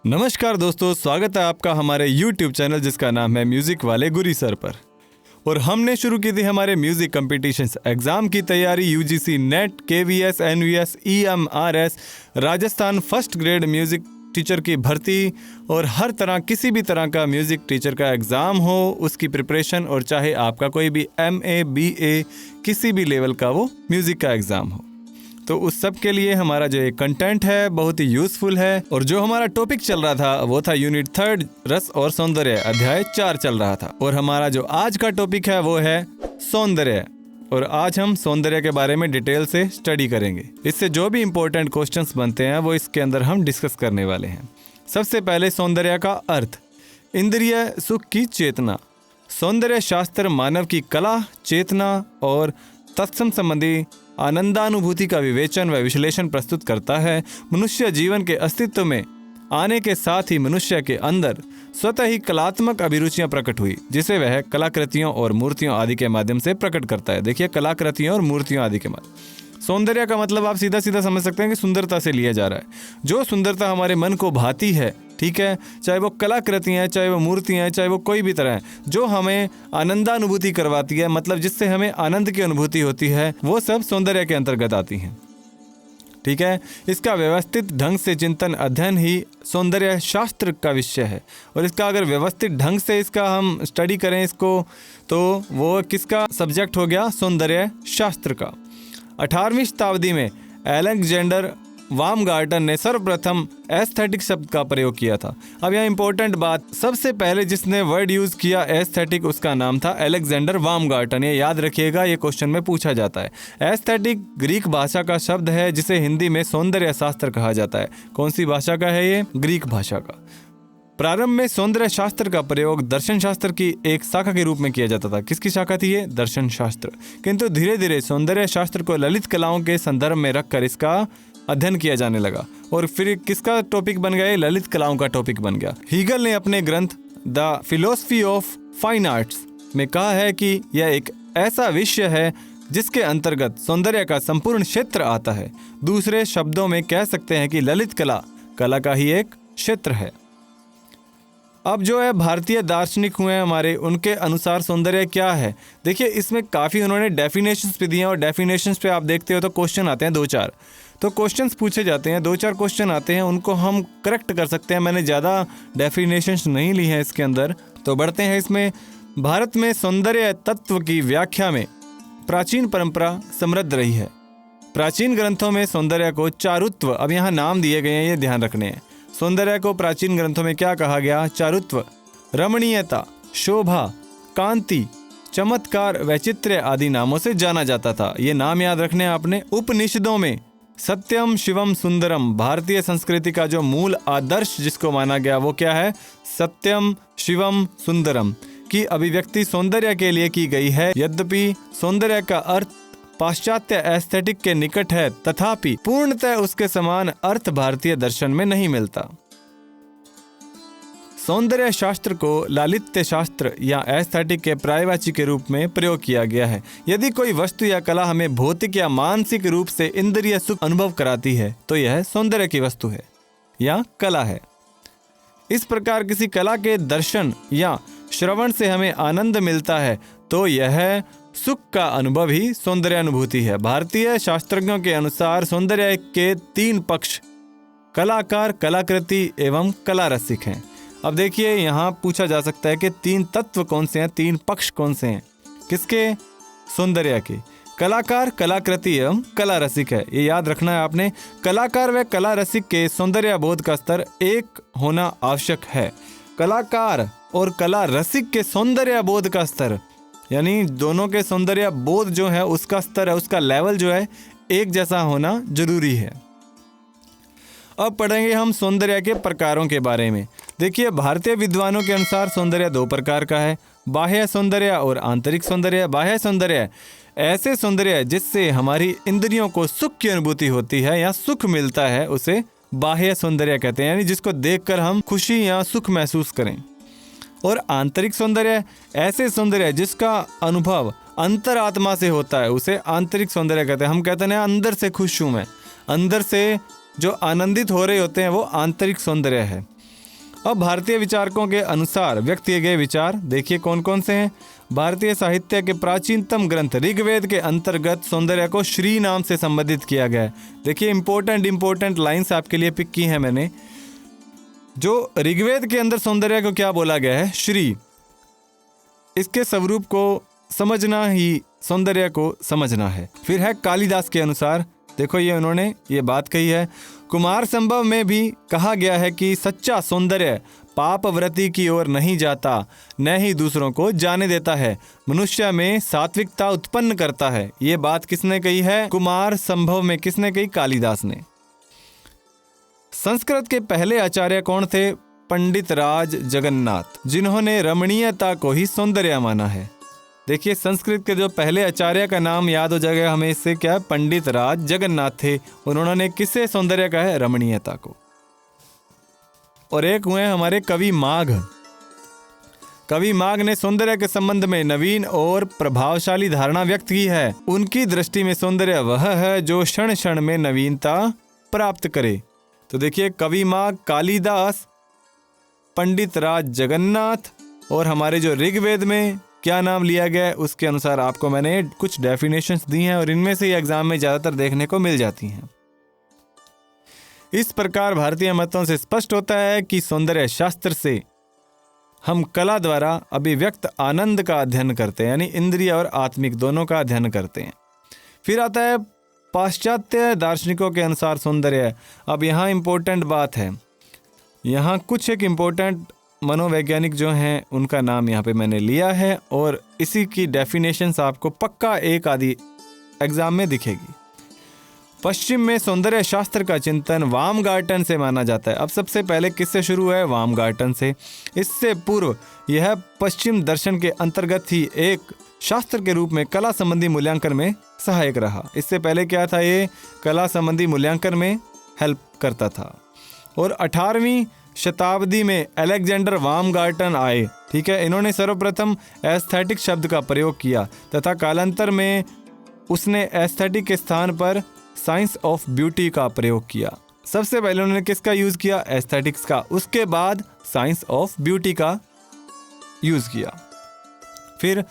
नमस्कार दोस्तों, स्वागत है आपका हमारे YouTube चैनल जिसका नाम है म्यूज़िक वाले गुरी सर पर। और हमने शुरू की थी हमारे म्यूज़िक कॉम्पिटिशन्स एग्ज़ाम की तैयारी। UGC net, KVS, NVS, EMRS, Rajasthan first grade music teacher की भर्ती और हर तरह किसी भी तरह का म्यूज़िक टीचर का एग्ज़ाम हो उसकी प्रिपरेशन, और चाहे आपका कोई भी MA, BA किसी भी लेवल का वो म्यूज़िक का एग्ज़ाम हो, तो उस सब के लिए हमारा जो ये कंटेंट है बहुत ही यूज़फुल है। और जो हमारा टॉपिक चल रहा था वो था यूनिट 3 रस और सौंदर्य, अध्याय 4 चल रहा था। और हमारा जो आज का टॉपिक है वो है सौंदर्य, और आज हम सौंदर्य के बारे में डिटेल से स्टडी करेंगे। इससे जो भी इम्पोर्टेंट क्वेश्चंस बनते हैं वो इसके अंदर हम डिस्कस करने वाले हैं। सबसे पहले सौंदर्य का अर्थ। इंद्रिय सुख की चेतना। सौंदर्य शास्त्र मानव की कला, चेतना और तत्सम संबंधी आनंदानुभूति का विवेचन व विश्लेषण प्रस्तुत करता है। मनुष्य जीवन के अस्तित्व में आने के साथ ही मनुष्य के अंदर स्वतः ही कलात्मक अभिरुचियां प्रकट हुई, जिसे वह कलाकृतियों और मूर्तियों आदि के माध्यम से प्रकट करता है। देखिए, कलाकृतियों और मूर्तियों आदि के माध्यम। सौंदर्य का मतलब आप सीधा सीधा समझ सकते हैं कि सुंदरता से लिया जा रहा है। जो सुंदरता हमारे मन को भाती है, ठीक है, चाहे वो कलाकृतियाँ हैं, चाहे वो मूर्तियाँ हैं, चाहे वो कोई भी तरह है, जो हमें आनंदानुभूति करवाती है, मतलब जिससे हमें आनंद की अनुभूति होती है, वो सब सौंदर्य के अंतर्गत आती हैं। ठीक है, इसका व्यवस्थित ढंग से चिंतन अध्ययन ही सौंदर्य शास्त्र का विषय है। और इसका अगर व्यवस्थित ढंग से इसका हम स्टडी करें इसको, तो वो किसका सब्जेक्ट हो गया? सौंदर्य शास्त्र का। 18वीं शताब्दी में अलेक्जेंडर वार्मगार्टन ने सर्वप्रथम एस्थेटिक शब्द का प्रयोग किया था। अब यहाँ इंपॉर्टेंट बात, सबसे पहले जिसने वर्ड यूज़ किया एस्थेटिक, उसका नाम था अलेक्जेंडर वार्मगार्टन। ये याद रखिएगा, ये क्वेश्चन में पूछा जाता है। एस्थेटिक ग्रीक भाषा का शब्द है जिसे हिंदी में सौंदर्य शास्त्र कहा जाता है। कौन सी भाषा का है ये? ग्रीक भाषा का। प्रारंभ में सौंदर्य शास्त्र का प्रयोग दर्शन शास्त्र की एक शाखा के रूप में किया जाता था। किसकी शाखा थी ये? दर्शन शास्त्र। किंतु धीरे धीरे सौंदर्य शास्त्र को ललित कलाओं के संदर्भ में रखकर इसका अध्ययन किया जाने लगा, और फिर किसका टॉपिक बन गया? ललित कलाओं का टॉपिक बन गया। हीगल ने अपने ग्रंथ the philosophy of fine arts में कहा है कि यह एक ऐसा विषय है जिसके अंतर्गत सौंदर्य का संपूर्ण क्षेत्र आता है। दूसरे शब्दों में कह सकते हैं कि ललित कला कला का ही एक क्षेत्र है। अब जो है भारतीय दार्शनिक हुए हैं हमारे, उनके अनुसार सौंदर्य क्या है? देखिए, इसमें काफ़ी उन्होंने डेफिनेशंस भी दिए हैं, और डेफिनेशंस पे आप देखते हो तो क्वेश्चन आते हैं 2-4, तो क्वेश्चंस पूछे जाते हैं, 2-4 क्वेश्चन आते हैं, उनको हम करेक्ट कर सकते हैं। मैंने ज़्यादा डेफिनेशंस नहीं ली हैं इसके अंदर, तो बढ़ते हैं इसमें। भारत में सौंदर्य तत्व की व्याख्या में प्राचीन परंपरा समृद्ध रही है। प्राचीन ग्रंथों में सौंदर्य को चारुत्व, अब यहाँ नाम दिए गए हैं, ये ध्यान रखने हैं। सौंदर्य को प्राचीन ग्रंथों में क्या कहा गया? चारुत्व, रमणीयता, शोभा, कांति, चमत्कार, वैचित्र्य आदि नामों से जाना जाता था। ये नाम याद रखने हैं आपने। उपनिषदों में सत्यम शिवम सुंदरम, भारतीय संस्कृति का जो मूल आदर्श जिसको माना गया वो क्या है? सत्यम शिवम सुंदरम की अभिव्यक्ति सौंदर्य के लिए की गई है। यद्यपि सौंदर्य का अर्थ पाश्चात्य एस्थेटिक के निकट है, तथापि पूर्णतः उसके समान अर्थ भारतीय दर्शन में नहीं मिलता। सौंदर्य शास्त्र को लालित्य शास्त्र या एस्थेटिक के पर्यायवाची के रूप में प्रयोग किया गया है। यदि कोई वस्तु या कला हमें भौतिक या मानसिक रूप से इंद्रिय सुख अनुभव कराती है तो यह सौंदर्य की वस्तु है या कला है। इस प्रकार किसी कला के दर्शन या श्रवण से हमें आनंद मिलता है तो यह सुख का अनुभव ही सौंदर्य अनुभूति है। भारतीय शास्त्रज्ञों के अनुसार सौंदर्य के 3 पक्ष कलाकार, कलाकृति एवं कला रसिक हैं। अब देखिए, यहाँ पूछा जा सकता है कि 3 तत्व कौन से हैं, 3 पक्ष कौन से हैं? किसके? सौंदर्य के। कलाकार, कलाकृति एवं कला रसिक है। ये याद रखना है आपने। कलाकार व कला रसिक के सौंदर्य बोध का स्तर एक होना आवश्यक है। कलाकार और कला रसिक के सौंदर्य बोध का स्तर, यानी दोनों के सौंदर्य बोध जो है उसका स्तर है, उसका लेवल जो है एक जैसा होना जरूरी है। अब पढ़ेंगे हम सौंदर्य के प्रकारों के बारे में। देखिए, भारतीय विद्वानों के अनुसार सौंदर्य 2 प्रकार का है, बाह्य सौंदर्य और आंतरिक सौंदर्य। बाह्य सौंदर्य ऐसे सौंदर्य जिससे हमारी इंद्रियों को सुख की अनुभूति होती है या सुख मिलता है, उसे बाह्य सौंदर्य कहते हैं, यानी जिसको देखकर हम खुशी या सुख महसूस करें। और आंतरिक सौंदर्य ऐसे सौंदर्य जिसका अनुभव अंतरात्मा से होता है, उसे आंतरिक सौंदर्य कहते हैं। हम कहते हैं अंदर से खुश हूँ मैं, अंदर से जो आनंदित हो रहे होते हैं वो आंतरिक सौंदर्य है। अब भारतीय विचारकों के अनुसार व्यक्त किए गए विचार देखिए कौन कौन से हैं। भारतीय साहित्य के प्राचीनतम ग्रंथ ऋग्वेद के अंतर्गत सौंदर्य को श्री नाम से संबोधित किया गया है। देखिए इंपॉर्टेंट लाइंस आपके लिए पिक की हैं मैंने। जो ऋग्वेद के अंदर सौंदर्य को क्या बोला गया है? श्री। इसके स्वरूप को समझना ही सौंदर्य को समझना है। फिर है कालिदास के अनुसार, देखो ये उन्होंने ये बात कही है, कुमार संभव में भी कहा गया है कि सच्चा सौंदर्य पापव्रति की ओर नहीं जाता, न ही दूसरों को जाने देता है, मनुष्य में सात्विकता उत्पन्न करता है। ये बात किसने कही है? कुमार संभव में किसने कही? कालिदास ने। संस्कृत के पहले आचार्य कौन थे? पंडित राज जगन्नाथ, जिन्होंने रमणीयता को ही सौंदर्य माना है। देखिए संस्कृत के जो पहले आचार्य का नाम याद हो जाएगा हमें इससे, क्या? पंडित राज जगन्नाथ थे। उन्होंने किससे सौंदर्य कहा है? रमणीयता को। और एक हुए हमारे कवि माघ। कवि माघ ने सौंदर्य के संबंध में नवीन और प्रभावशाली धारणा व्यक्त की है। उनकी दृष्टि में सौंदर्य वह है जो क्षण क्षण में नवीनता प्राप्त करे। तो देखिए कवि माघ, कालिदास, पंडित राज जगन्नाथ और हमारे जो ऋग्वेद में क्या नाम लिया गया है उसके अनुसार आपको मैंने कुछ डेफिनेशंस दी हैं और इनमें से एग्जाम में ज़्यादातर देखने को मिल जाती हैं। इस प्रकार भारतीय मतों से स्पष्ट होता है कि सौंदर्य शास्त्र से हम कला द्वारा अभिव्यक्त आनंद का अध्ययन करते हैं, यानी इंद्रिय और आत्मिक दोनों का अध्ययन करते हैं। फिर आता है पाश्चात्य दार्शनिकों के अनुसार सौंदर्य। अब यहाँ इम्पोर्टेंट बात है, यहाँ कुछ एक इम्पोर्टेंट मनोवैज्ञानिक जो हैं उनका नाम यहाँ पे मैंने लिया है और इसी की डेफिनेशंस आपको पक्का एक आधी एग्जाम में दिखेगी। पश्चिम में सौंदर्य शास्त्र का चिंतन वामगार्टन से माना जाता है। अब सबसे पहले किससे शुरू हुआ है? वामगार्टन से। इससे पूर्व यह पश्चिम दर्शन के अंतर्गत ही एक शास्त्र के रूप में कला संबंधी मूल्यांकन में सहायक रहा। इससे पहले क्या था? ये कला संबंधी मूल्यांकन में हेल्प करता था। और 18वीं शताब्दी में अलेक्जेंडर वामगार्टन आए, ठीक है। इन्होंने सर्वप्रथम एस्थेटिक शब्द का प्रयोग किया तथा कालांतर में उसने एस्थेटिक के स्थान पर साइंस ऑफ ब्यूटी का प्रयोग किया। सबसे पहले उन्होंने किसका यूज़ किया? एस्थेटिक्स का। उसके बाद साइंस ऑफ ब्यूटी का यूज़ किया। फिर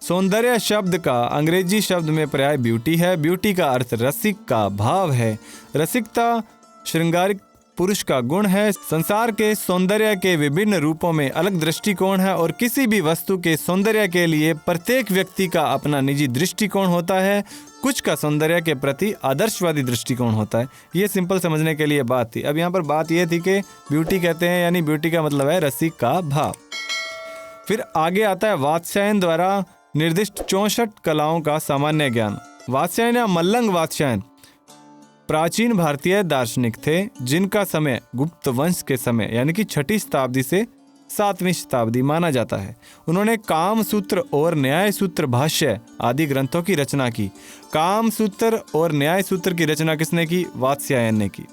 सौंदर्य शब्द का अंग्रेजी शब्द में पर्याय ब्यूटी है। ब्यूटी का अर्थ रसिक का भाव है। रसिकता श्रृंगारिक पुरुष का गुण है। संसार के सौंदर्य के विभिन्न रूपों में अलग दृष्टिकोण है और किसी भी वस्तु के सौंदर्य के लिए प्रत्येक व्यक्ति का अपना निजी दृष्टिकोण होता है। कुछ का सौंदर्य के प्रति आदर्शवादी दृष्टिकोण होता है। ये सिंपल समझने के लिए बात थी। अब यहाँ पर बात यह थी कि ब्यूटी कहते हैं, यानी ब्यूटी का मतलब है रसिक का भाव। फिर आगे आता है वात्स्यायन द्वारा निर्दिष्ट 64 कलाओं का सामान्य ज्ञान। वात्स्यायन या मल्लंग वात्स्यायन प्राचीन भारतीय दार्शनिक थे, जिनका समय गुप्त वंश के समय यानी कि 6ठी शताब्दी से 7वीं शताब्दी माना जाता है। उन्होंने काम सूत्र और न्याय सूत्र भाष्य आदि ग्रंथों की रचना की। काम सूत्र और न्याय सूत्र की रचना किसने की? वात्स्यायन ने की।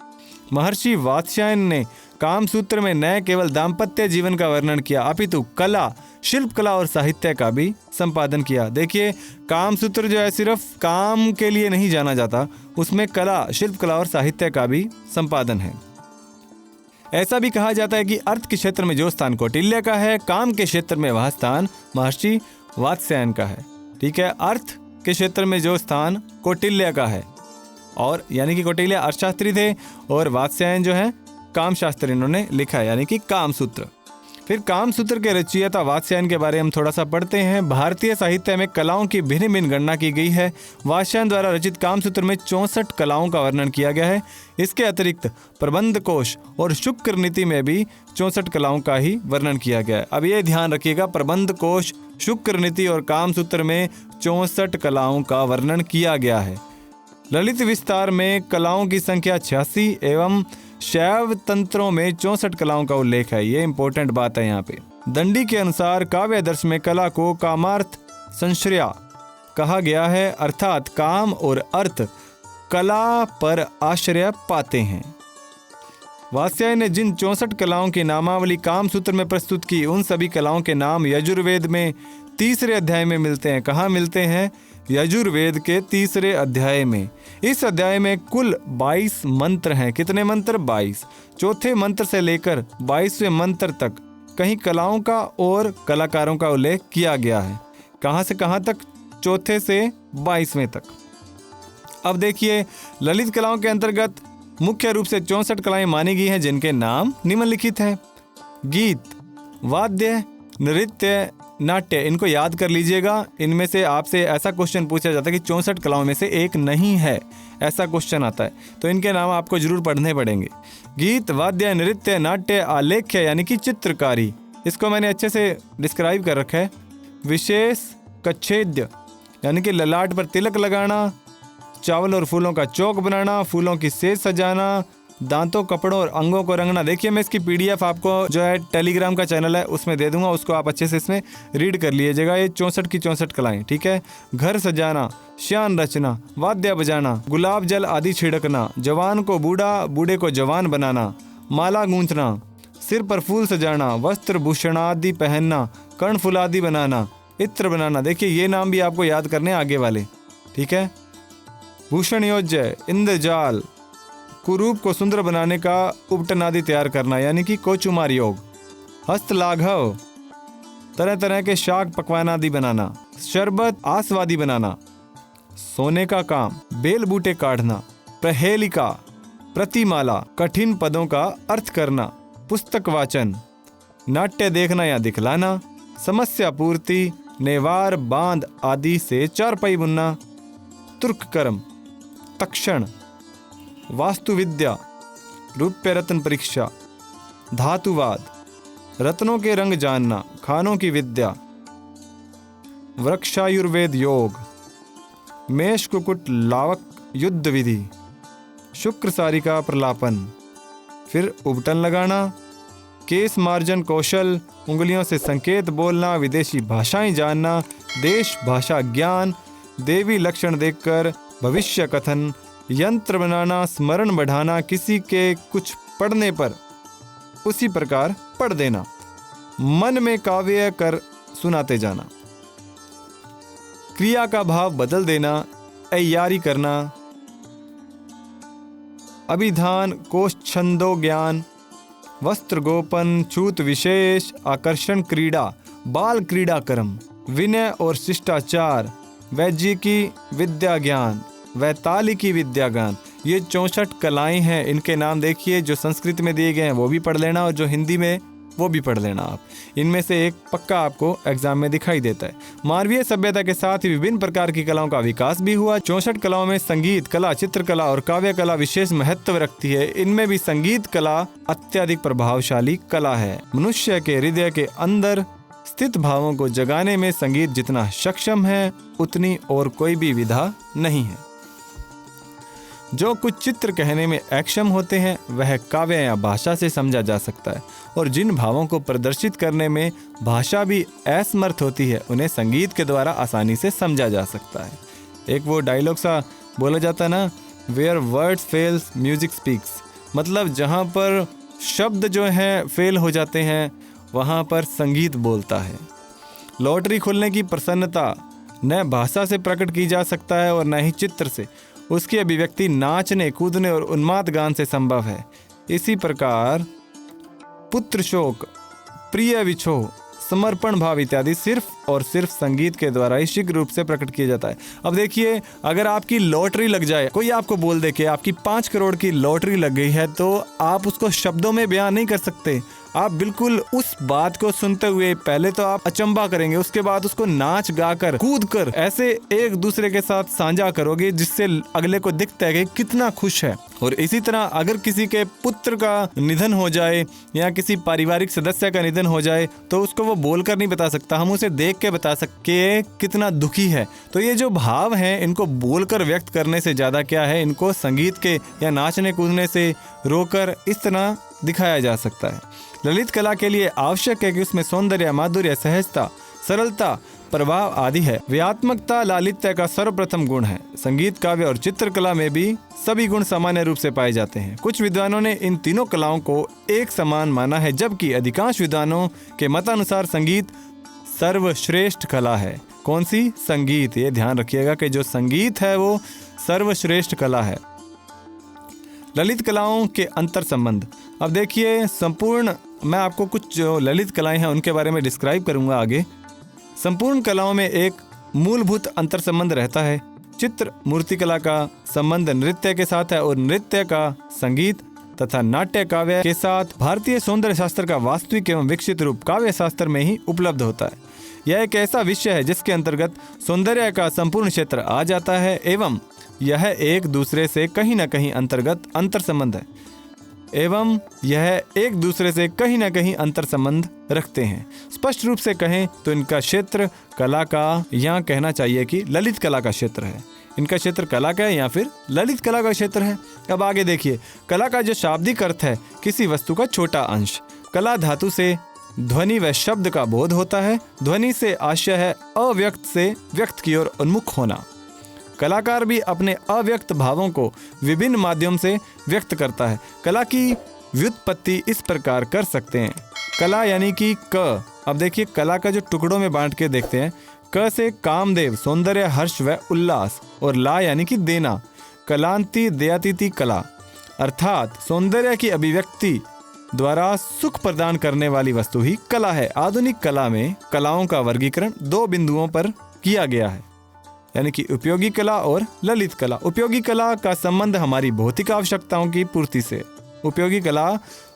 महर्षि वात्स्यायन ने काम सूत्र में न केवल दाम्पत्य जीवन का वर्णन किया अपितु कला, शिल्प कला और साहित्य का भी संपादन किया। देखिए काम सूत्र जो है सिर्फ काम के लिए नहीं जाना जाता, उसमें कला, शिल्प कला और साहित्य का भी संपादन है। ऐसा भी कहा जाता है कि अर्थ के क्षेत्र में जो स्थान कौटिल्य का है, काम के क्षेत्र में वह स्थान महर्षि वात्स्यायन का है। ठीक है, अर्थ के क्षेत्र में जो स्थान कौटिल्य का है, और यानी कि कौटिल्य अर्थशास्त्री थे और वात्स्यायन जो है काम शास्त्र इन्होंने लिखा है, यानी कि काम सूत्र। फिर काम सूत्र के रचयिता वात्स्यायन के बारे में हम थोड़ा सा पढ़ते हैं। भारतीय साहित्य में कलाओं की भिन्न भिन्न गणना की गई है। वात्स्यायन द्वारा रचित काम सूत्र में 64 कलाओं का वर्णन किया गया है। इसके अतिरिक्त प्रबंध कोश और शुक्र नीति में भी 64 कलाओं का ही वर्णन किया गया है। अब ये ध्यान रखिएगा, प्रबंध कोश, शुक्र नीति और काम सूत्र में 64 कलाओं का वर्णन किया गया है। ललित विस्तार में कलाओं की संख्या 86 एवं शैव तंत्रों में 64 कलाओं का उल्लेख है। ये इंपॉर्टेंट बात है यहाँ पे। दंडी के अनुसार काव्य दर्श में कला को कामार्थ संश्रया कहा गया है, अर्थात काम और अर्थ कला पर आश्रय पाते हैं। वात्स्यायन ने जिन 64 कलाओं की नामावली काम सूत्र में प्रस्तुत की, उन सभी कलाओं के नाम यजुर्वेद में तीसरे अध्याय में मिलते हैं। कहाँ मिलते हैं? यजुर्वेद के तीसरे अध्याय में। इस अध्याय में कुल 22 मंत्र हैं। कितने मंत्र? 22। चौथे मंत्र से लेकर 22वें मंत्र तक कहीं कलाओं का और कलाकारों का उल्लेख किया गया है। कहाँ से कहाँ तक? चौथे से 22वें तक। अब देखिए, ललित कलाओं के अंतर्गत मुख्य रूप से 64 कलाएं मानी गई हैं, जिनके नाम निम्नलिखित हैं। गीत, वाद्य, नृत्य, नाट्य। इनको याद कर लीजिएगा। इनमें से आपसे ऐसा क्वेश्चन पूछा जाता है कि 64 कलाओं में से एक नहीं है, ऐसा क्वेश्चन आता है, तो इनके नाम आपको जरूर पढ़ने पड़ेंगे। गीत, वाद्य, नृत्य, नाट्य, आलेख्य यानी कि चित्रकारी, इसको मैंने अच्छे से डिस्क्राइब कर रखा है। विशेष कच्छेद्य यानी कि ललाट पर तिलक लगाना, चावल और फूलों का चौक बनाना, फूलों की सेज सजाना, दांतों, कपड़ों और अंगों को रंगना। देखिए, मैं इसकी PDF आपको जो है टेलीग्राम का चैनल है उसमें दे दूंगा, उसको आप अच्छे से इसमें रीड कर लीजिएगा। ये 64 की 64 कलाएं, ठीक है। घर सजाना, श्यान रचना, वाद्य बजाना, गुलाब जल आदि छिड़कना, जवान को बूढ़ा, बूढ़े को जवान बनाना, माला गूंथना, सिर पर फूल सजाना, वस्त्र भूषण आदि पहनना, कर्ण फूल आदि बनाना, इत्र बनाना। देखिए, ये नाम भी आपको याद करने आगे वाले, ठीक है। भूषण योज्य, इंद्रजाल, कुरूप को सुंदर बनाने का उपटन आदि तैयार करना यानी कि कोचुमार योग। हस्तलाघव, तरह तरह के शाक पकवान आदि बनाना, शरबत आसवादी बनाना, सोने का काम, बेल बूटे काटना, प्रहेलिका, प्रतिमाला, कठिन पदों का अर्थ करना, पुस्तक वाचन, नाट्य देखना या दिखलाना, समस्या पूर्ति, नेवार, बांध आदि से चारपाई बुनना, तुर्क कर्म, तक्षण, वास्तुविद्या, रूप्य रत्न परीक्षा, धातुवाद, रत्नों के रंग जानना, खानों की विद्या, वृक्षायुर्वेद योग, मेष कुकुट लावक युद्ध विधि, शुक्र सारिका प्रलापन, फिर उबटन लगाना, केस मार्जन कौशल, उंगलियों से संकेत बोलना, विदेशी भाषाएं जानना, देश भाषा ज्ञान, देवी लक्षण देखकर भविष्य कथन, यंत्र बनाना, स्मरण बढ़ाना, किसी के कुछ पढ़ने पर उसी प्रकार पढ़ देना, मन में काव्य कर सुनाते जाना, क्रिया का भाव बदल देना, तैयारी करना, अभिधान, कोश छंदो ज्ञान, वस्त्र गोपन, छूत विशेष, आकर्षण क्रीड़ा, बाल क्रीड़ा क्रम, विनय और शिष्टाचार, वैज्ञिकी विद्या ज्ञान, वैतालिकी विद्या ज्ञान। ये 64 कलाएं हैं। इनके नाम देखिए, जो संस्कृत में दिए गए हैं वो भी पढ़ लेना और जो हिंदी में वो भी पढ़ लेना आप। इनमें से एक पक्का आपको एग्जाम में दिखाई देता है। मानवीय सभ्यता के साथ ही विभिन्न प्रकार की कलाओं का विकास भी हुआ। 64 कलाओं में संगीत कला, चित्रकला और काव्य कला विशेष महत्व रखती है। इनमें भी संगीत कला अत्यधिक प्रभावशाली कला है। मनुष्य के हृदय के अंदर स्थित भावों को जगाने में संगीत जितना सक्षम है, उतनी और कोई भी विधा नहीं है। जो कुछ चित्र कहने में अक्षम होते हैं वह काव्य या भाषा से समझा जा सकता है, और जिन भावों को प्रदर्शित करने में भाषा भी असमर्थ होती है उन्हें संगीत के द्वारा आसानी से समझा जा सकता है। एक वो डायलॉग सा बोला जाता है ना, where words fails music speaks, मतलब जहाँ पर शब्द जो हैं फेल हो जाते हैं वहाँ पर संगीत बोलता है। लॉटरी खुलने की प्रसन्नता न भाषा से प्रकट की जा सकता है और न ही चित्र से। उसकी अभिव्यक्ति नाचने, कूदने और उन्माद गान से संभव है। इसी प्रकार पुत्र शोक, प्रिय विछोह, समर्पण भाव इत्यादि सिर्फ और सिर्फ संगीत के द्वारा ही शीघ्र रूप से प्रकट किया जाता है। अब देखिए, अगर आपकी लॉटरी लग जाए, कोई आपको बोल दे कि आपकी 5 करोड़ की लॉटरी लग गई है, तो आप उसको शब्दों में बयान नहीं कर सकते। आप बिल्कुल उस बात को सुनते हुए पहले तो आप अचंभा करेंगे, उसके बाद उसको नाच गाकर, कूद कर ऐसे एक दूसरे के साथ साझा करोगे जिससे अगले को दिखता है कि कितना खुश है। और इसी तरह अगर किसी के पुत्र का निधन हो जाए या किसी पारिवारिक सदस्य का निधन हो जाए तो उसको वो बोलकर नहीं बता सकता, हम उसे देख के बता सकते कितना दुखी है। तो ये जो भाव हैं इनको बोलकर व्यक्त करने से ज़्यादा क्या है, इनको संगीत के या नाचने कूदने से रोकर इस तरह दिखाया जा सकता है। ललित कला के लिए आवश्यक है कि उसमें सौंदर्य, माधुर्य, सहजता, सरलता, प्रभाव आदि है। व्यात्मकता लालित्य का सर्वप्रथम गुण है। संगीत, काव्य और चित्रकला में भी सभी गुण सामान्य रूप से पाए जाते हैं। कुछ विद्वानों ने इन तीनों कलाओं को एक समान माना है, जबकि अधिकांश विद्वानों के मतानुसार संगीत सर्वश्रेष्ठ कला है। कौन सी? संगीत। ये ध्यान रखिएगा कि जो संगीत है वो सर्वश्रेष्ठ कला है। ललित कलाओं के अंतर संबंध। अब देखिए, संपूर्ण मैं आपको कुछ जो ललित कलाएं हैं उनके बारे में डिस्क्राइब करूंगा आगे। संपूर्ण कलाओं में एक मूलभूत अंतर संबंध रहता है। चित्र मूर्तिकला का संबंध नृत्य के साथ है और नृत्य का संगीत तथा नाट्य काव्य के साथ। भारतीय सौंदर्य शास्त्र का वास्तविक एवं विकसित रूप काव्य शास्त्र में ही उपलब्ध होता है। यह एक ऐसा विषय है जिसके अंतर्गत सौंदर्य का संपूर्ण क्षेत्र आ जाता है एवं यह एक दूसरे से कहीं न कहीं अंतर संबंध रखते हैं। स्पष्ट रूप से कहें तो इनका क्षेत्र कला का, यहाँ कहना चाहिए कि ललित कला का क्षेत्र है। इनका क्षेत्र कला का है या फिर ललित कला का क्षेत्र है। अब आगे देखिए, कला का जो शाब्दिक अर्थ है किसी वस्तु का छोटा अंश। कला धातु से ध्वनि व शब्द का बोध होता है। ध्वनि से आशय है अव्यक्त से व्यक्त की ओर उन्मुख होना। कलाकार भी अपने अव्यक्त भावों को विभिन्न माध्यम से व्यक्त करता है। कला की व्युत्पत्ति इस प्रकार कर सकते हैं। कला यानी कि क। अब देखिए, कला का जो टुकड़ों में बांट के देखते हैं। क से कामदेव, सौंदर्य, हर्ष व उल्लास, और ला यानी कि देना, कलांति दयातिथि कला, अर्थात सौंदर्य की अभिव्यक्ति द्वारा सुख प्रदान करने वाली वस्तु ही कला है। आधुनिक कला में कलाओं का वर्गीकरण दो बिंदुओं पर किया गया है, यानी कि उपयोगी कला और ललित कला। उपयोगी कला का संबंध हमारी भौतिक आवश्यकताओं की पूर्ति से। उपयोगी कला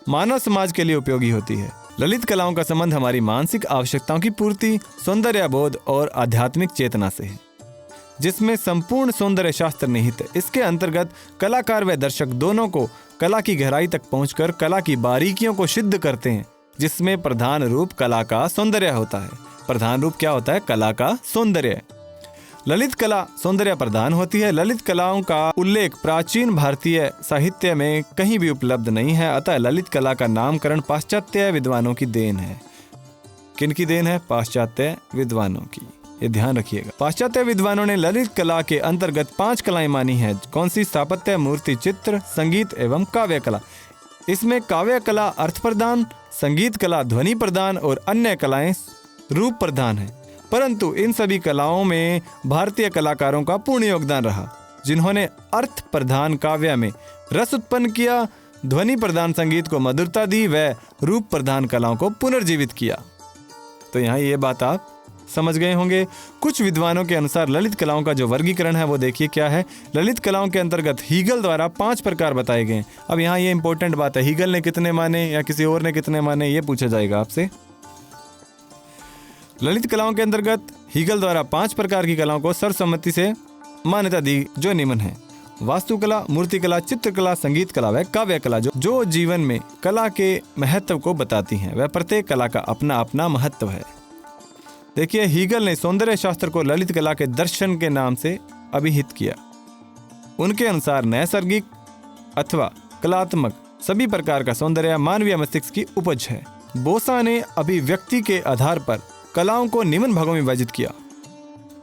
मानव समाज के लिए उपयोगी होती है। ललित कलाओं का संबंध हमारी मानसिक आवश्यकताओं की पूर्ति, सौंदर्य बोध और आध्यात्मिक चेतना से है, जिसमें संपूर्ण सौंदर्य शास्त्र निहित है। इसके अंतर्गत कलाकार व दर्शक दोनों को कला की गहराई तक पहुंचकर कला की बारीकियों को सिद्ध करते हैं, जिसमें प्रधान रूप कला का सौंदर्य होता है। प्रधान रूप क्या होता है? कला का सौंदर्य। ललित कला सौंदर्य प्रधान होती है। ललित कलाओं का उल्लेख प्राचीन भारतीय साहित्य में कहीं भी उपलब्ध नहीं है, अतः ललित कला का नामकरण पाश्चात्य विद्वानों की देन है। किनकी देन है? पाश्चात्य विद्वानों की। ये ध्यान रखिएगा। पाश्चात्य विद्वानों ने ललित कला के अंतर्गत 5 कलाएं मानी हैं। कौन सी? स्थापत्य, मूर्ति चित्र, संगीत एवं काव्य कला। इसमें काव्य कला अर्थ प्रदान, संगीत कला ध्वनि प्रदान और अन्य कलाएं रूप प्रदान है। परंतु इन सभी कलाओं में भारतीय कलाकारों का पूर्ण योगदान रहा, जिन्होंने अर्थ प्रधान काव्य में रस उत्पन्न किया, ध्वनि प्रधान संगीत को मधुरता दी व रूप प्रधान कलाओं को पुनर्जीवित किया। तो यहाँ ये बात आप समझ गए होंगे। कुछ विद्वानों के अनुसार ललित कलाओं का जो वर्गीकरण है वो देखिए क्या है। ललित कलाओं के अंतर्गत हीगल द्वारा 5 प्रकार बताए गए। अब यहाँ ये इंपॉर्टेंट बात है, हीगल ने कितने माने या किसी और ने कितने माने, ये पूछा जाएगा आपसे। ललित कलाओं के अंतर्गत हीगल द्वारा 5 प्रकार की कलाओं को सर्वसम्मति से मान्यता दी, जो निम्न है। वास्तुकला, मूर्तिकला, चित्रकला, संगीत कला व काव्य कला, जो जीवन में कला के महत्व को बताती हैं। वह प्रत्येक कला का अपना अपना महत्व है। देखिए, हीगल ने सौंदर्य शास्त्र को ललित कला के दर्शन के नाम से अभिहित किया। उनके अनुसार नैसर्गिक अथवा कलात्मक सभी प्रकार का सौंदर्य मानवीय मस्तिष्क की उपज है। बोसा ने अभिव्यक्ति के आधार पर कलाओं को निम्न भागों में विभाजित किया।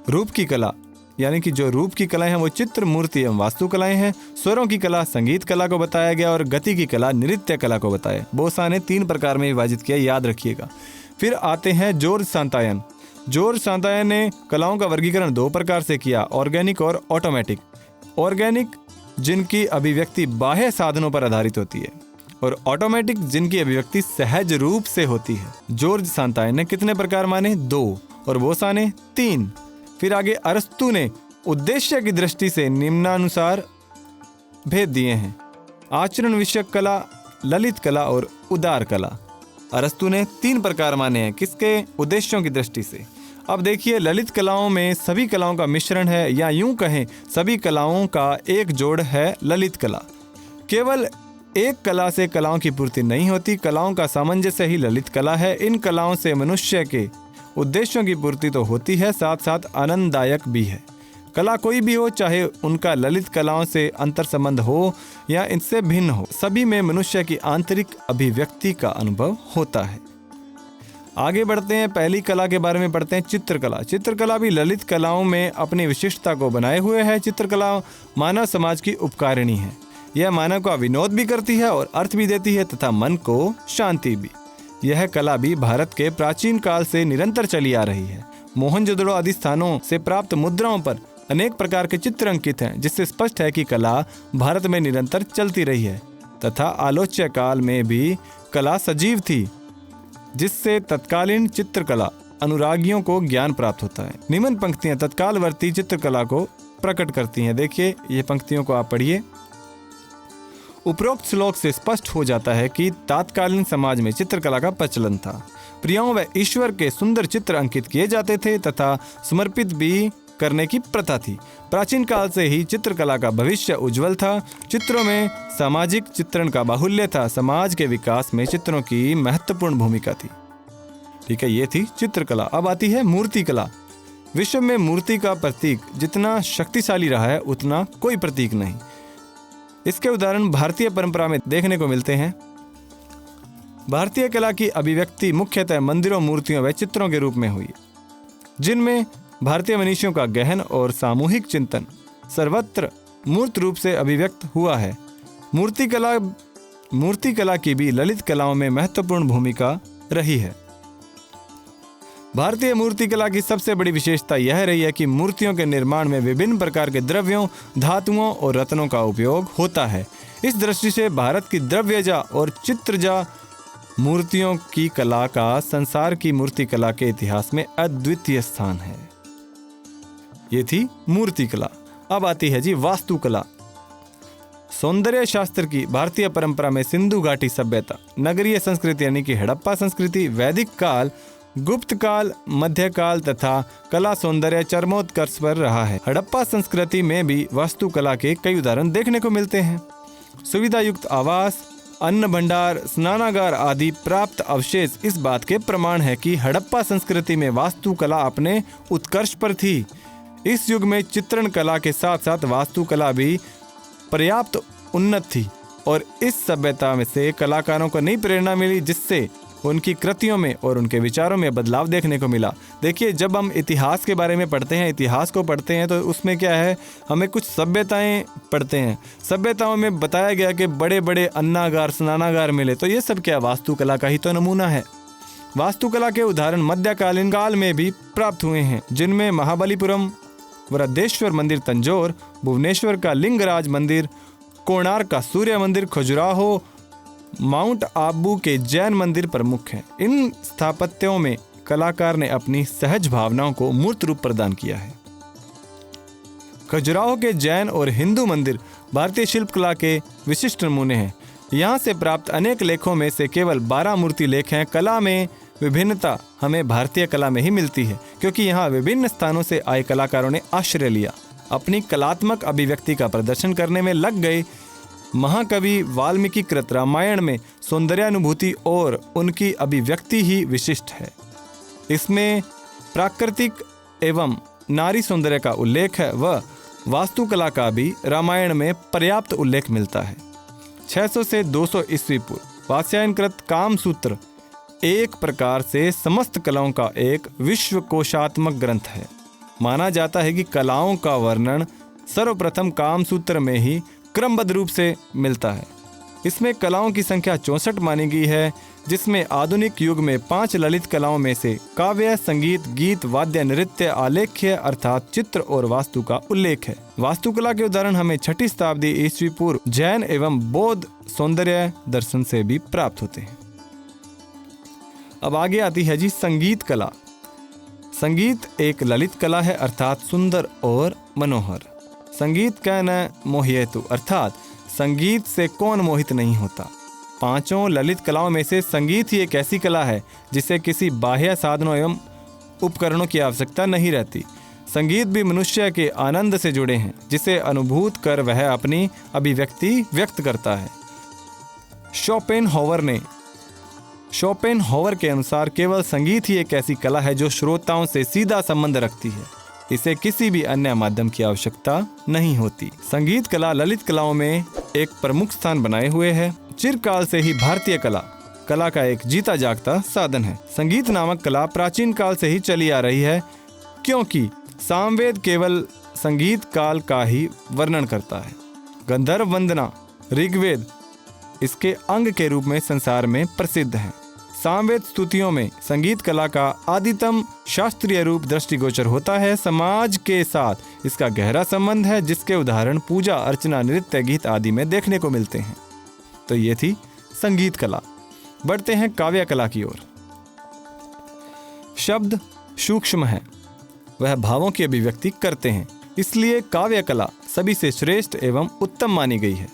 रूप की कला, यानी कि जो रूप की कलाएं हैं वो चित्र, मूर्ति एवं वास्तुकलाएं हैं। स्वरों की कला संगीत कला को बताया गया और गति की कला नृत्य कला को बताया। बोसा ने 3 प्रकार में विभाजित किया, याद रखिएगा। फिर आते हैं जॉर्ज सांतायन। जॉर्ज सांतायन ने कलाओं का वर्गीकरण 2 प्रकार से किया, ऑर्गेनिक और ऑटोमेटिक। ऑर्गेनिक जिनकी अभिव्यक्ति बाह्य साधनों पर आधारित होती है, और ऑटोमेटिक जिनकी अभिव्यक्ति सहज रूप से होती है। जॉर्ज सांतायन ने कितने प्रकार माने? 2, और बोसा ने 3। फिर आगे अरस्तु ने उद्देश्य की दृष्टि से निम्नानुसार भेद दिए हैं: आचरण विषयक कला, ललित कला और उदार कला। अरस्तु ने 3 प्रकार माने हैं, किसके? उद्देश्यों की दृष्टि से। अब देखिए, ललित कलाओं में सभी कलाओं का मिश्रण है, या यूं कहें सभी कलाओं का एक जोड़ है ललित कला। केवल एक कला से कलाओं की पूर्ति नहीं होती, कलाओं का सामंजस्य ही ललित कला है। इन कलाओं से मनुष्य के उद्देश्यों की पूर्ति तो होती है, साथ साथ आनंददायक भी है। कला कोई भी हो, चाहे उनका ललित कलाओं से अंतर संबंध हो या इनसे भिन्न हो, सभी में मनुष्य की आंतरिक अभिव्यक्ति का अनुभव होता है। आगे बढ़ते हैं, पहली कला के बारे में पढ़ते हैं, चित्रकला। चित्रकला भी ललित कलाओं में अपनी विशिष्टता को बनाए हुए है। चित्रकला मानव समाज की उपकारिणी है। यह मानव का विनोद भी करती है और अर्थ भी देती है तथा मन को शांति भी। यह कला भी भारत के प्राचीन काल से निरंतर चली आ रही है। मोहनजोदड़ो आदि स्थानों से प्राप्त मुद्राओं पर अनेक प्रकार के चित्र अंकित हैं, जिससे स्पष्ट है कि कला भारत में निरंतर चलती रही है तथा आलोच्य काल में भी कला सजीव थी, जिससे तत्कालीन चित्रकला अनुरागियों को ज्ञान प्राप्त होता है। निम्न पंक्तियां तत्कालवर्ती चित्रकला को प्रकट करती हैं। देखिए, ये पंक्तियों को आप पढ़िए। उपरोक्त श्लोक से स्पष्ट हो जाता है कि तात्कालीन समाज में चित्रकला का प्रचलन था। प्रियों व ईश्वर के सुंदर चित्र अंकित किए जाते थे तथा समर्पित भी करने की प्रथा थी। प्राचीन काल से ही चित्रकला का भविष्य उज्जवल था। चित्रों में सामाजिक चित्रण का बाहुल्य था। समाज के विकास में चित्रों की महत्वपूर्ण भूमिका थी। ठीक है, ये थी चित्रकला। अब आती है मूर्तिकला। विश्व में मूर्ति का प्रतीक जितना शक्तिशाली रहा है, उतना कोई प्रतीक नहीं। इसके उदाहरण भारतीय परंपरा में देखने को मिलते हैं। भारतीय कला की अभिव्यक्ति मुख्यतः मंदिरों, मूर्तियों व चित्रों के रूप में हुई, जिनमें भारतीय मनीषियों का गहन और सामूहिक चिंतन सर्वत्र मूर्त रूप से अभिव्यक्त हुआ है। मूर्तिकला की भी ललित कलाओं में महत्वपूर्ण भूमिका रही है। भारतीय मूर्तिकला की सबसे बड़ी विशेषता यह रही है कि मूर्तियों के निर्माण में विभिन्न प्रकार के द्रव्यों, धातुओं और रत्नों का उपयोग होता है। इस दृष्टि से भारत की द्रव्यजा और चित्रजा मूर्तियों की कला का संसार की मूर्तिकला के इतिहास में अद्वितीय स्थान है। ये थी मूर्तिकला। अब आती है जी वास्तुकला। सौंदर्य शास्त्र की भारतीय परंपरा में सिंधु घाटी सभ्यता, नगरीय संस्कृति यानी कि हड़प्पा संस्कृति, वैदिक काल, गुप्त काल, मध्यकाल तथा कला सौंदर्य चरमोत्कर्ष पर रहा है। हड़प्पा संस्कृति में भी वास्तुकला के कई उदाहरण देखने को मिलते हैं। सुविधा युक्त आवास, अन्न भंडार, स्नानागार आदि प्राप्त अवशेष इस बात के प्रमाण है कि हड़प्पा संस्कृति में वास्तुकला अपने उत्कर्ष पर थी। इस युग में चित्रण कला के साथ साथ वास्तुकला भी पर्याप्त उन्नत थी और इस सभ्यता में से कलाकारों को नई प्रेरणा मिली, जिससे उनकी कृतियों में और उनके विचारों में बदलाव देखने को मिला। देखिए, जब हम इतिहास के बारे में पढ़ते हैं, इतिहास को पढ़ते हैं, तो उसमें क्या है, हमें कुछ सभ्यताएं पढ़ते हैं। सभ्यताओं में बताया गया कि बड़े बड़े अन्नागार, स्नानागार मिले, तो ये सब क्या वास्तुकला का ही तो नमूना है। वास्तुकला के उदाहरण मध्यकालीन काल में भी प्राप्त हुए हैं, जिनमें महाबलीपुरम, वृद्धेश्वर मंदिर तंजौर, भुवनेश्वर का लिंगराज मंदिर, कोणार्क का सूर्य मंदिर, खजुराहो, माउंट आबू के जैन मंदिर प्रमुख हैं। इन स्थापत्यों में कलाकार ने अपनी सहज भावनाओं को मूर्त रूप प्रदान किया है। खजुराहो के जैन और हिंदू मंदिर भारतीय शिल्पकला के विशिष्ट नमूने हैं। यहाँ से प्राप्त अनेक लेखों में से केवल 12 मूर्ति लेख हैं। कला में विभिन्नता हमें भारतीय कला में ही मिलती है, क्योंकि यहाँ विभिन्न स्थानों से आए कलाकारों ने आश्रय लिया। अपनी कलात्मक अभिव्यक्ति का प्रदर्शन करने में लग गए। महाकवि वाल्मीकि कृत रामायण में सौंदर्यानुभूति और उनकी अभिव्यक्ति ही विशिष्ट है। इसमें प्राकृतिक एवं नारी सौंदर्य का उल्लेख है व वास्तुकला का भी रामायण में पर्याप्त उल्लेख मिलता है। 600 से 200 ईस्वी पूर्व वात्स्यायनकृत कामसूत्र एक प्रकार से समस्त कलाओं का एक विश्वकोशात्मक ग्रंथ है। माना जाता है कि कलाओं का वर्णन सर्वप्रथम कामसूत्र में ही क्रमबद्ध रूप से मिलता है। इसमें कलाओं की संख्या 64 मानी गई है, जिसमें आधुनिक युग में 5 ललित कलाओं में से काव्य, संगीत, गीत, वाद्य, नृत्य, आलेख्य अर्थात चित्र और वास्तु का उल्लेख है। वास्तुकला के उदाहरण हमें 6ठी शताब्दी ईस्वी पूर्व जैन एवं बौद्ध सौंदर्य दर्शन से भी प्राप्त होते हैं। अब आगे आती है जी संगीत कला। संगीत एक ललित कला है, अर्थात सुंदर और मनोहर। संगीत का न मोह्यतु, अर्थात संगीत से कौन मोहित नहीं होता। 5 ललित कलाओं में से संगीत ही एक ऐसी कला है जिसे किसी बाह्य साधनों एवं उपकरणों की आवश्यकता नहीं रहती। संगीत भी मनुष्य के आनंद से जुड़े हैं, जिसे अनुभूत कर वह अपनी अभिव्यक्ति व्यक्त करता है। शोपेनहावर के अनुसार केवल संगीत ही एक ऐसी कला है जो श्रोताओं से सीधा संबंध रखती है। इसे किसी भी अन्य माध्यम की आवश्यकता नहीं होती। संगीत कला ललित कलाओं में एक प्रमुख स्थान बनाए हुए है। चिरकाल से ही भारतीय कला का एक जीता जागता साधन है। संगीत नामक कला प्राचीन काल से ही चली आ रही है, क्योंकि सामवेद केवल संगीत काल का ही वर्णन करता है। गंधर्व वंदना ऋग्वेद इसके अंग के रूप में संसार में प्रसिद्ध है। सामवेद स्तुतियों में संगीत कला का आदितम शास्त्रीय रूप दृष्टिगोचर होता है। समाज के साथ इसका गहरा संबंध है, जिसके उदाहरण पूजा अर्चना नृत्य गीत आदि में देखने को मिलते हैं। तो ये थी संगीत कला। बढ़ते हैं काव्य कला की ओर। शब्द सूक्ष्म है, वह भावों की अभिव्यक्ति करते हैं, इसलिए काव्य कला सभी से श्रेष्ठ एवं उत्तम मानी गई है।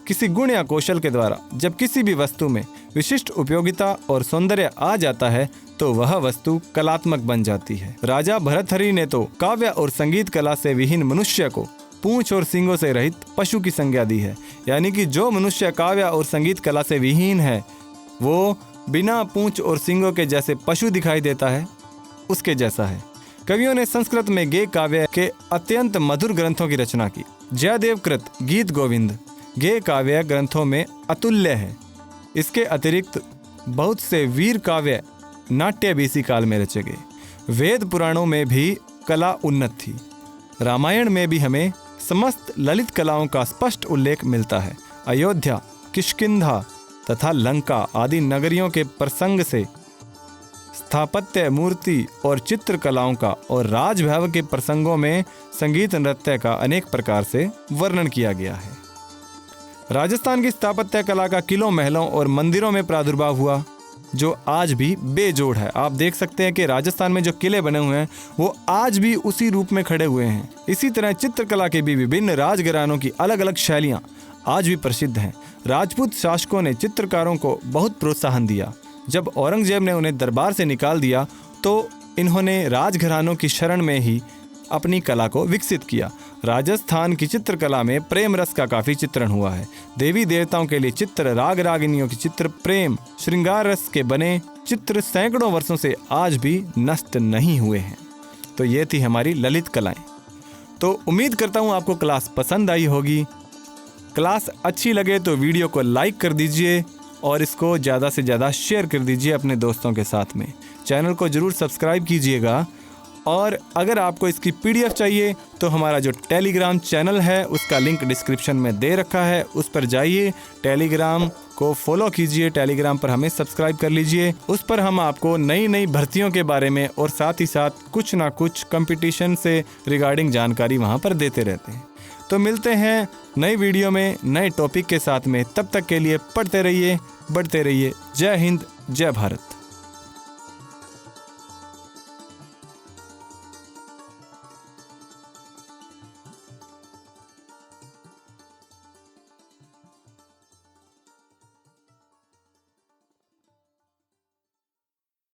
किसी गुण या कौशल के द्वारा जब किसी भी वस्तु में विशिष्ट उपयोगिता और सौंदर्य आ जाता है तो वह वस्तु कलात्मक बन जाती है। राजा भर्तृहरि ने तो काव्य और संगीत कला से विहीन मनुष्य को पूंछ और सींगों से रहित पशु की संज्ञा दी है। यानी कि जो मनुष्य काव्य और संगीत कला से विहीन है वो बिना पूंछ और सींगों के जैसे पशु दिखाई देता है, उसके जैसा है। कवियों ने संस्कृत में गेय काव्य के अत्यंत मधुर ग्रंथों की रचना की। जयदेव कृत गीत गोविंद गेय काव्य ग्रंथों में अतुल्य है। इसके अतिरिक्त बहुत से वीर काव्य नाट्य बीसी काल में रचे गए। वेद पुराणों में भी कला उन्नत थी। रामायण में भी हमें समस्त ललित कलाओं का स्पष्ट उल्लेख मिलता है। अयोध्या, किष्किंधा तथा लंका आदि नगरियों के प्रसंग से स्थापत्य, मूर्ति और चित्र कलाओं का और राजभैव के प्रसंगों में संगीत नृत्य का अनेक प्रकार से वर्णन किया गया है। राजस्थान की स्थापत्य कला का किलों, महलों और मंदिरों में प्रादुर्भाव हुआ, जो आज भी बेजोड़ है। आप देख सकते हैं कि राजस्थान में जो किले बने हुए हैं वो आज भी उसी रूप में खड़े हुए हैं। इसी तरह चित्रकला के भी विभिन्न राजघरानों की अलग अलग शैलियाँ आज भी प्रसिद्ध हैं। राजपूत शासकों ने चित्रकारों को बहुत प्रोत्साहन दिया। जब औरंगजेब ने उन्हें दरबार से निकाल दिया तो इन्होंने राजघरानों की शरण में ही अपनी कला को विकसित किया। राजस्थान की चित्रकला में प्रेम रस का काफ़ी चित्रण हुआ है। देवी देवताओं के लिए चित्र, राग रागिनियों के चित्र, प्रेम श्रृंगार रस के बने चित्र सैकड़ों वर्षों से आज भी नष्ट नहीं हुए हैं। तो ये थी हमारी ललित कलाएं। तो उम्मीद करता हूँ आपको क्लास पसंद आई होगी। क्लास अच्छी लगे तो वीडियो को लाइक कर दीजिए और इसको ज़्यादा से ज़्यादा शेयर कर दीजिए अपने दोस्तों के साथ में। चैनल को ज़रूर सब्सक्राइब कीजिएगा। और अगर आपको इसकी PDF चाहिए तो हमारा जो टेलीग्राम चैनल है उसका लिंक डिस्क्रिप्शन में दे रखा है, उस पर जाइए, टेलीग्राम को फॉलो कीजिए, टेलीग्राम पर हमें सब्सक्राइब कर लीजिए। उस पर हम आपको नई नई भर्तियों के बारे में और साथ ही साथ कुछ ना कुछ कंपटीशन से रिगार्डिंग जानकारी वहाँ पर देते रहते हैं। तो मिलते हैं नई वीडियो में नए टॉपिक के साथ में। तब तक के लिए पढ़ते रहिए, बढ़ते रहिए। जय हिंद, जय भारत।